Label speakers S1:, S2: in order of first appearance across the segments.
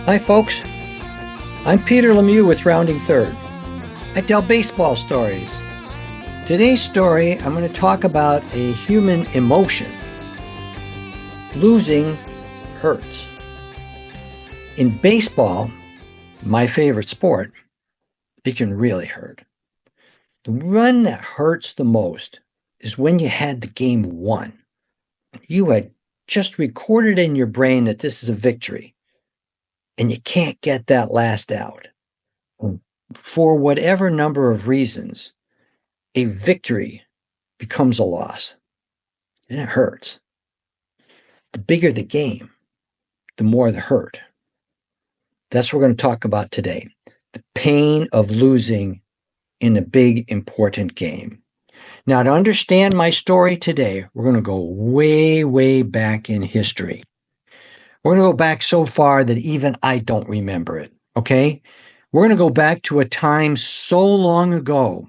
S1: Hi, folks. I'm Peter Lemieux with Rounding Third. I tell baseball stories. Today's story, I'm going to talk about a human emotion. Losing hurts. In baseball, my favorite sport, it can really hurt. The one that hurts the most is when you had the game won. You had just recorded in your brain that this is a victory, and you can't get that last out. For whatever number of reasons, a victory becomes a loss, and it hurts. The bigger the game, the more the hurt. That's what we're going to talk about today. The pain of losing in a big, important game. Now, to understand my story today, we're going to go way, way back in history. We're going to go back so far that even I don't remember it, okay? We're going to go back to a time so long ago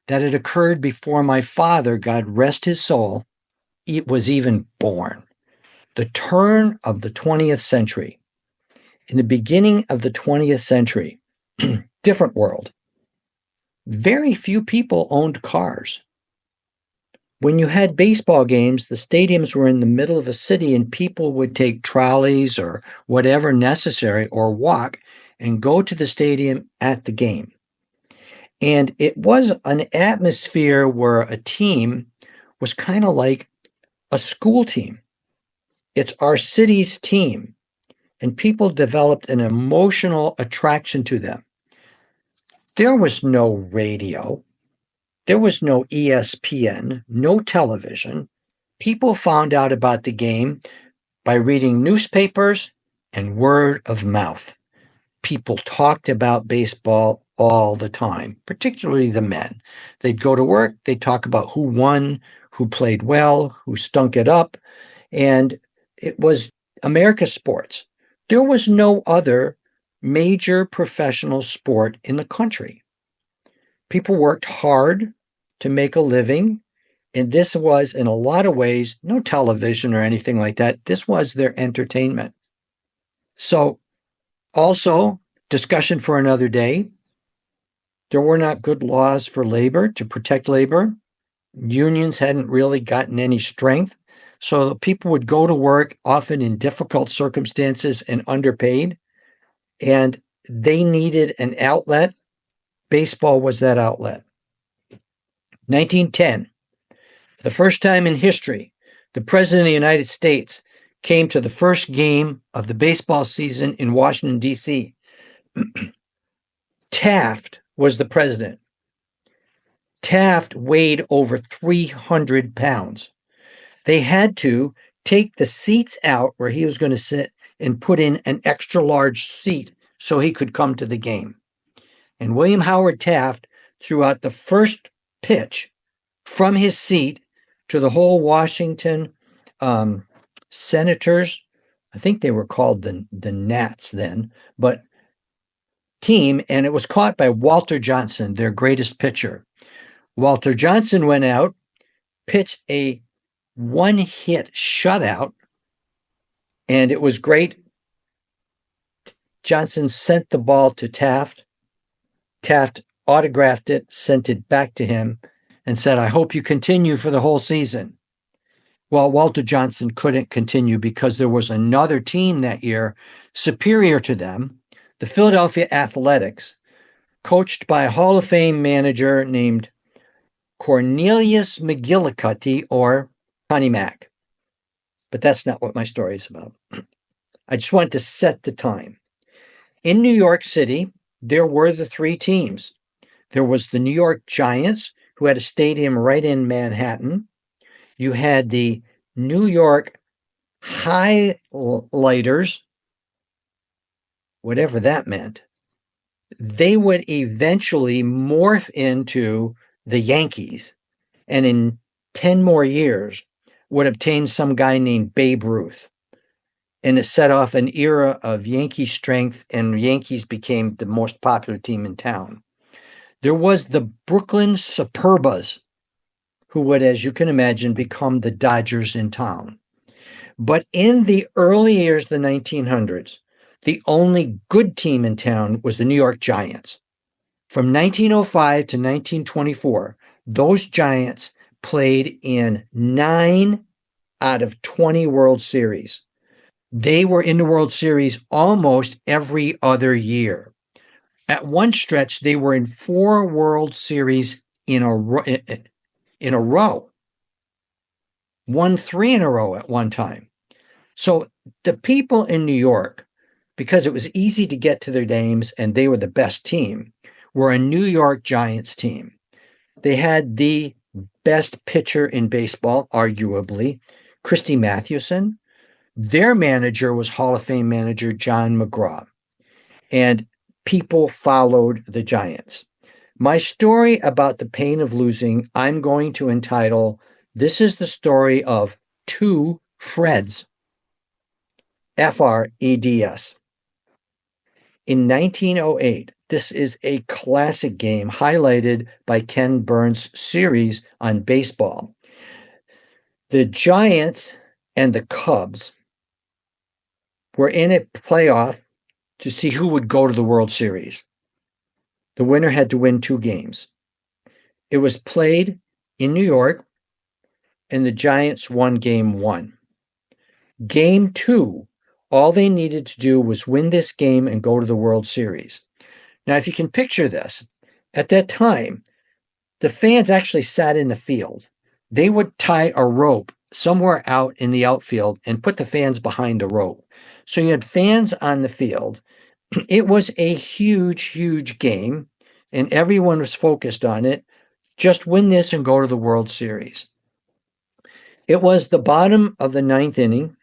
S1: that it occurred before my father, God rest his soul, it was even born. The turn of the 20th century. In the beginning of the 20th century, different world. Very few people owned cars. When you had baseball games, the stadiums were in the middle of a city and people would take trolleys or whatever necessary or walk and go to the stadium at the game. And it was an atmosphere where a team was kind of like a school team. It's our city's team. And people developed an emotional attraction to them. There was no radio. There was no ESPN, no television. People found out about the game by reading newspapers and word of mouth. People talked about baseball all the time, particularly the men. They'd go to work, they'd talk about who won, who played well, who stunk it up, and it was America's sports. There was no other major professional sport in the country. People worked hard to make a living, and this was, in a lot of ways, no television or anything like that. This was their entertainment. So, also, discussion for another day. There were not good laws for labor to protect labor. Unions hadn't really gotten any strength. So people would go to work often in difficult circumstances and underpaid, and they needed an outlet. Baseball was that outlet. 1910, for the first time in history, the President of the United States came to the first game of the baseball season in Washington, D.C. Taft was the president. Taft weighed over 300 pounds. They had to take the seats out where he was going to sit and put in an extra large seat so he could come to the game. And William Howard Taft threw out the first pitch from his seat to the whole Washington Senators. I think they were called the Nats then, but team, and it was caught by Walter Johnson, their greatest pitcher. Walter Johnson went out, pitched a one-hit shutout, and it was great. Johnson sent the ball to Taft. Taft autographed it, sent it back to him, and said, "I hope you continue for the whole season." Well, Walter Johnson couldn't continue because there was another team that year superior to them, the Philadelphia Athletics, coached by a Hall of Fame manager named Cornelius McGillicuddy, or Connie Mack. But that's not what my story is about. I just wanted to set the time. In New York City, there were the three teams. There was the New York Giants, who had a stadium right in Manhattan. You had the New York Highlighters, whatever that meant. They would eventually morph into the Yankees, and in 10 more years would obtain some guy named Babe Ruth. And it set off an era of Yankee strength, and Yankees became the most popular team in town. There was the Brooklyn Superbas, who would, as you can imagine, become the Dodgers in town. But in the early years of the 1900s, The only good team in town was the New York Giants. From 1905 to 1924, those Giants played in 9 out of 20 World Series. They were in the World Series almost every other year. At one stretch, they were in 4 World Series in a row. Won 3 in a row at one time. So the people in New York, because it was easy to get to their games and they were the best team, were a New York Giants team. They had the best pitcher in baseball, arguably, Christy Mathewson. Their manager was Hall of Fame manager John McGraw. And people followed the Giants. My story about the pain of losing, I'm going to entitle, This is the Story of Two Freds. Freds. In 1908, this is a classic game highlighted by Ken Burns' series on baseball. The Giants and the Cubs were in a playoff to see who would go to the World Series. The winner had to win 2 games. It was played in New York, and the Giants won game 1. Game 2, all they needed to do was win this game and go to the World Series. Now, if you can picture this, at that time, the fans actually sat in the field. They would tie a rope somewhere out in the outfield and put the fans behind the rope. So you had fans on the field. It was a huge, huge game, and everyone was focused on it. Just win this and go to the World Series. It was the bottom of the 9th inning,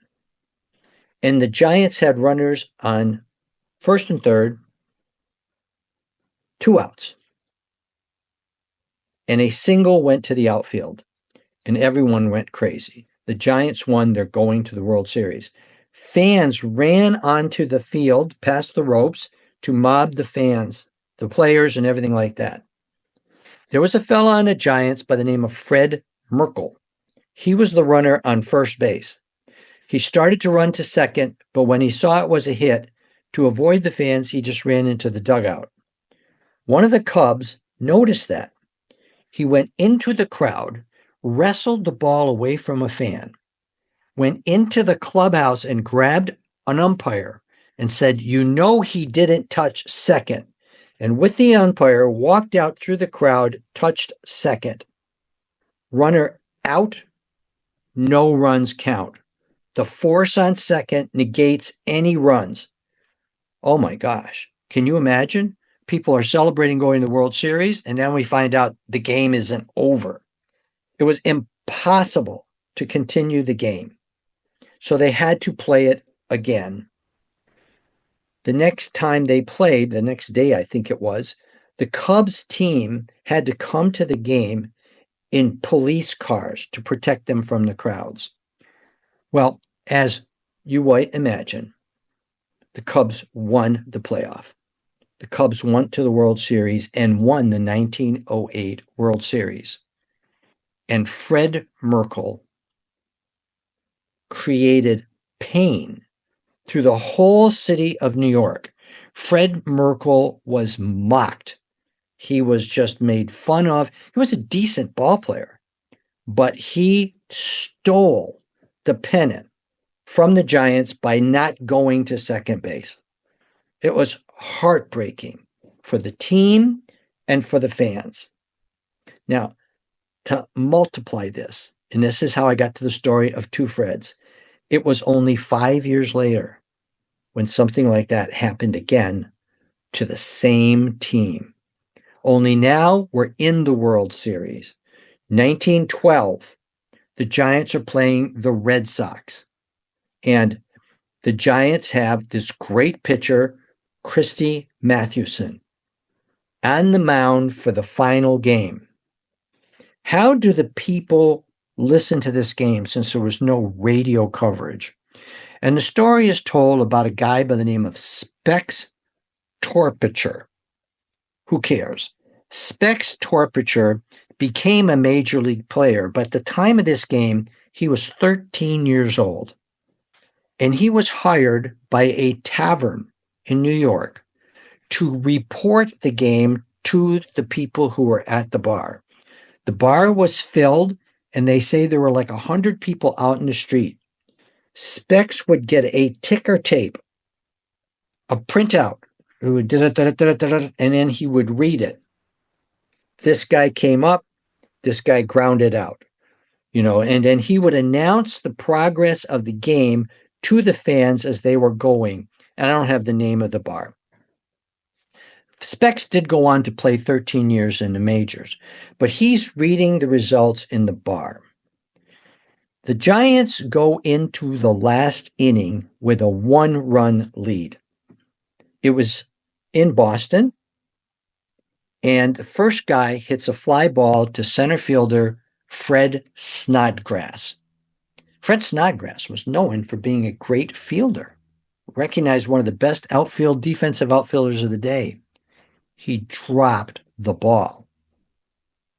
S1: and the Giants had runners on first and third, 2 outs. And a single went to the outfield, and everyone went crazy. The Giants won. They're going to the World Series. Fans ran onto the field past the ropes to mob the fans, the players, and everything like that. There was a fellow on the Giants by the name of Fred Merkle. He was the runner on first base. He started to run to second, but when he saw it was a hit, to avoid the fans, he just ran into the dugout. One of the Cubs noticed that. He went into the crowd, wrestled the ball away from a fan, went into the clubhouse and grabbed an umpire and said, "You know he didn't touch second." And with the umpire, walked out through the crowd, touched second. Runner out, no runs count. The force on second negates any runs. Oh my gosh. Can you imagine? People are celebrating going to the World Series, and then we find out the game isn't over. It was impossible to continue the game. So they had to play it again. The next time they played, the next day I think it was, the Cubs team had to come to the game in police cars to protect them from the crowds. Well, as you might imagine, the Cubs won the playoff. The Cubs went to the World Series and won the 1908 World Series. And Fred Merkle created pain through the whole city of New York. Fred Merkle was mocked. He was just made fun of. He was a decent ball player, but he stole the pennant from the Giants by not going to second base. It was heartbreaking for the team and for the fans. Now, to multiply this, and this is how I got to the story of Two Freds, it was only 5 years later when something like that happened again to the same team. Only now we're in the World Series. 1912, the Giants are playing the Red Sox. And the Giants have this great pitcher, Christy Mathewson, on the mound for the final game. How do the people listen to this game since there was no radio coverage? And the story is told about a guy by the name of Specs Torpiture. Who cares? Specs Torpiture became a major league player, but at the time of this game, he was 13 years old. and he was hired by a tavern in New York to report the game to the people who were at the bar. The bar was filled, and they say there were like 100 people out in the street. Specs would get a ticker tape, a printout, and then he would read it. This guy came up, this guy grounded out, and then he would announce the progress of the game to the fans as they were going. And I don't have the name of the bar. Specs did go on to play 13 years in the majors, but he's reading the results in the bar. The Giants go into the last inning with a 1-run lead. It was in Boston, and the first guy hits a fly ball to center fielder Fred Snodgrass. Fred Snodgrass was known for being a great fielder, recognized one of the best defensive outfielders of the day. He dropped the ball.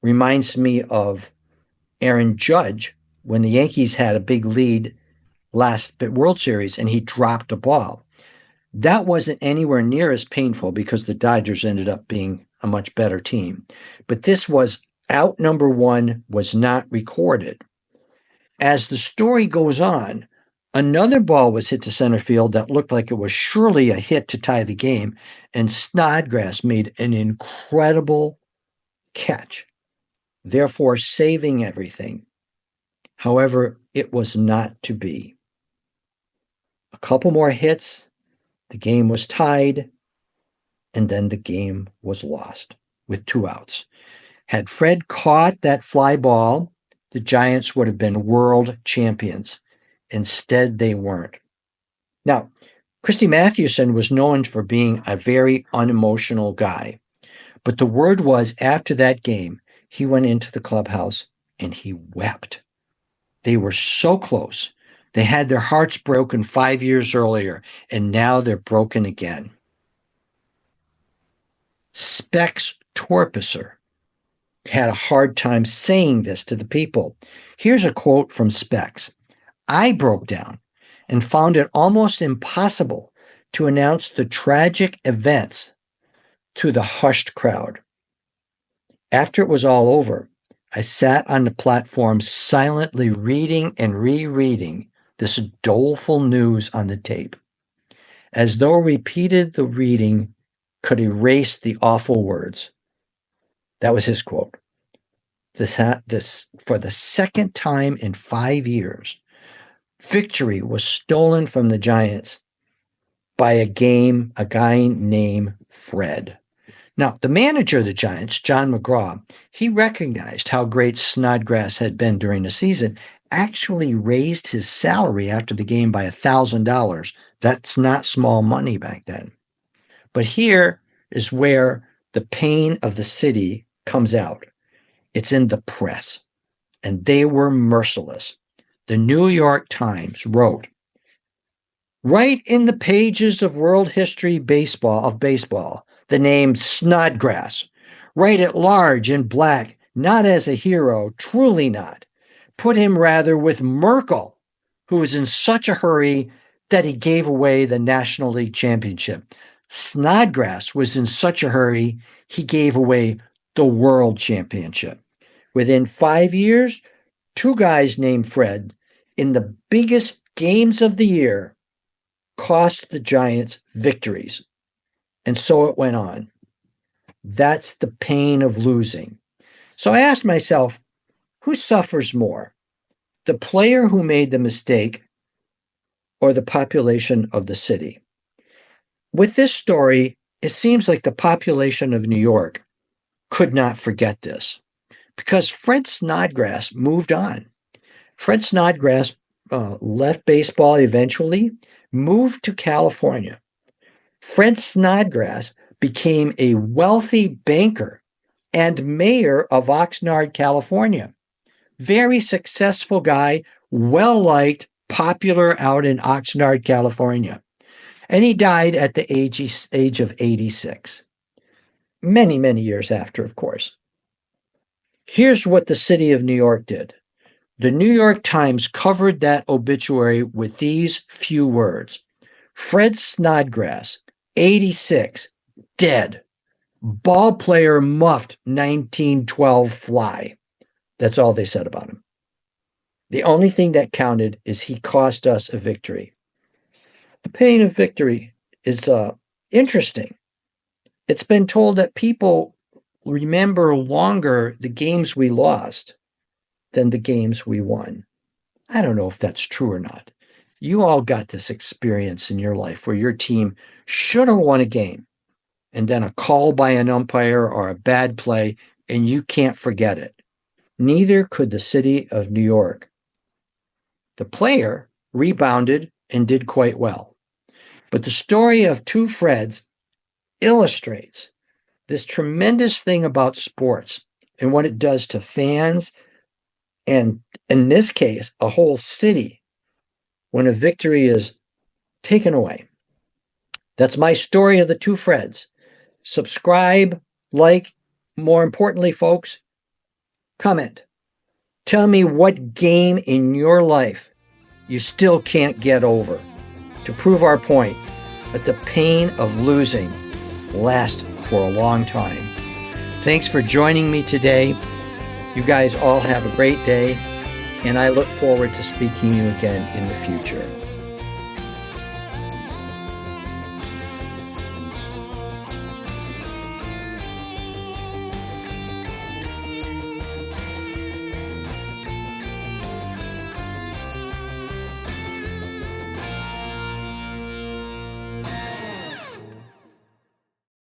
S1: Reminds me of Aaron Judge when the Yankees had a big lead last World Series and he dropped a ball. That wasn't anywhere near as painful because the Dodgers ended up being a much better team. But this was out number 1, was not recorded. As the story goes on, another ball was hit to center field that looked like it was surely a hit to tie the game, and Snodgrass made an incredible catch, therefore saving everything. However, it was not to be. A couple more hits, the game was tied, and then the game was lost with 2 outs. Had Fred caught that fly ball, the Giants would have been world champions. Instead, they weren't. Now, Christy Mathewson was known for being a very unemotional guy. But the word was, after that game, he went into the clubhouse and he wept. They were so close. They had their hearts broken 5 years earlier, and now they're broken again. Specs Torpicer had a hard time saying this to the people. Here's a quote from Specs. I broke down and found it almost impossible to announce the tragic events to the hushed crowd. After it was all over, I sat on the platform silently reading and rereading this doleful news on the tape, as though repeated the reading could erase the awful words. That was his quote. This for the second time in 5 years, victory was stolen from the Giants by a guy named Fred. Now, the manager of the Giants, John McGraw, he recognized how great Snodgrass had been during the season, actually raised his salary after the game by $1,000. That's not small money back then. But here is where the pain of the city comes out. It's in the press, and they were merciless. The New York Times wrote, right in the pages of world history baseball, the name Snodgrass, right at large in black, not as a hero, truly not. Put him rather with Merkel, who was in such a hurry that he gave away the National League Championship. Snodgrass was in such a hurry, he gave away the World Championship. Within 5 years, 2 guys named Fred, in the biggest games of the year, cost the Giants victories. And so it went on. That's the pain of losing. So I asked myself, who suffers more? The player who made the mistake or the population of the city? With this story, it seems like the population of New York could not forget this because Fred Snodgrass moved on. Fred Snodgrass left baseball eventually, moved to California. Fred Snodgrass became a wealthy banker and mayor of Oxnard, California. Very successful guy, well-liked, popular out in Oxnard, California. And he died at the age of 86. Many, many years after, of course. Here's what the city of New York did. The New York Times covered that obituary with these few words: Fred Snodgrass, 86, dead. Ball player muffed 1912 fly. That's all they said about him. The only thing that counted is he cost us a victory. The pain of victory is interesting. It's been told that people remember longer the games we lost than the games we won. I don't know if that's true or not. You all got this experience in your life where your team should have won a game, and then a call by an umpire or a bad play, and you can't forget it. Neither could the city of New York. The player rebounded and did quite well. But the story of two Freds illustrates this tremendous thing about sports and what it does to fans, and in this case, a whole city, when a victory is taken away. That's my story of the two Freds. Subscribe, like, more importantly, folks, comment. Tell me what game in your life you still can't get over to prove our point that the pain of losing lasts for a long time. Thanks for joining me today. You guys all have a great day, and I look forward to speaking to you again in the future.